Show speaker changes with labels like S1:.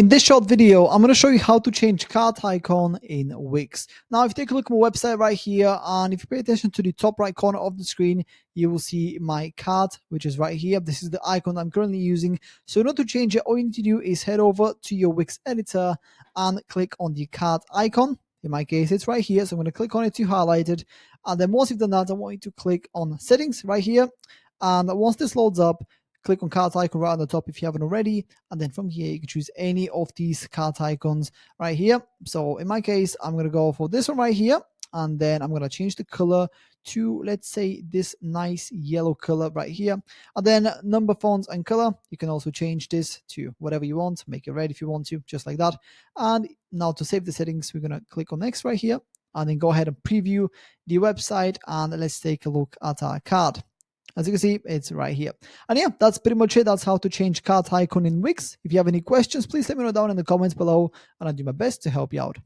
S1: In this short video, I'm going to show you how to change cart icon in Wix. Now, if you take a look at my website right here, and if you pay attention to the top right corner of the screen, you will see my cart, which is right here. This is the icon I'm currently using. So in order to change it, all you need to do is head over to your Wix editor and click on the cart icon. In my case, it's right here. So I'm going to click on it to highlight it. And then once you've done that, I want you to click on settings right here. And once this loads up, click on cart icon right on the top if you haven't already, and then from here you can choose any of these cart icons right here. So in my case, I'm going to go for this one right here, and then I'm going to change the color to, let's say, this nice yellow color right here. And then number, fonts, and color, you can also change this to whatever you want. Make it red if you want to, just like that. And now to save the settings, we're going to click on next right here, and then go ahead and preview the website, and let's take a look at our card. As you can see, it's right here. And yeah, that's pretty much it. That's how to change cart icon in Wix. If you have any questions, please let me know down in the comments below, and I'll do my best to help you out.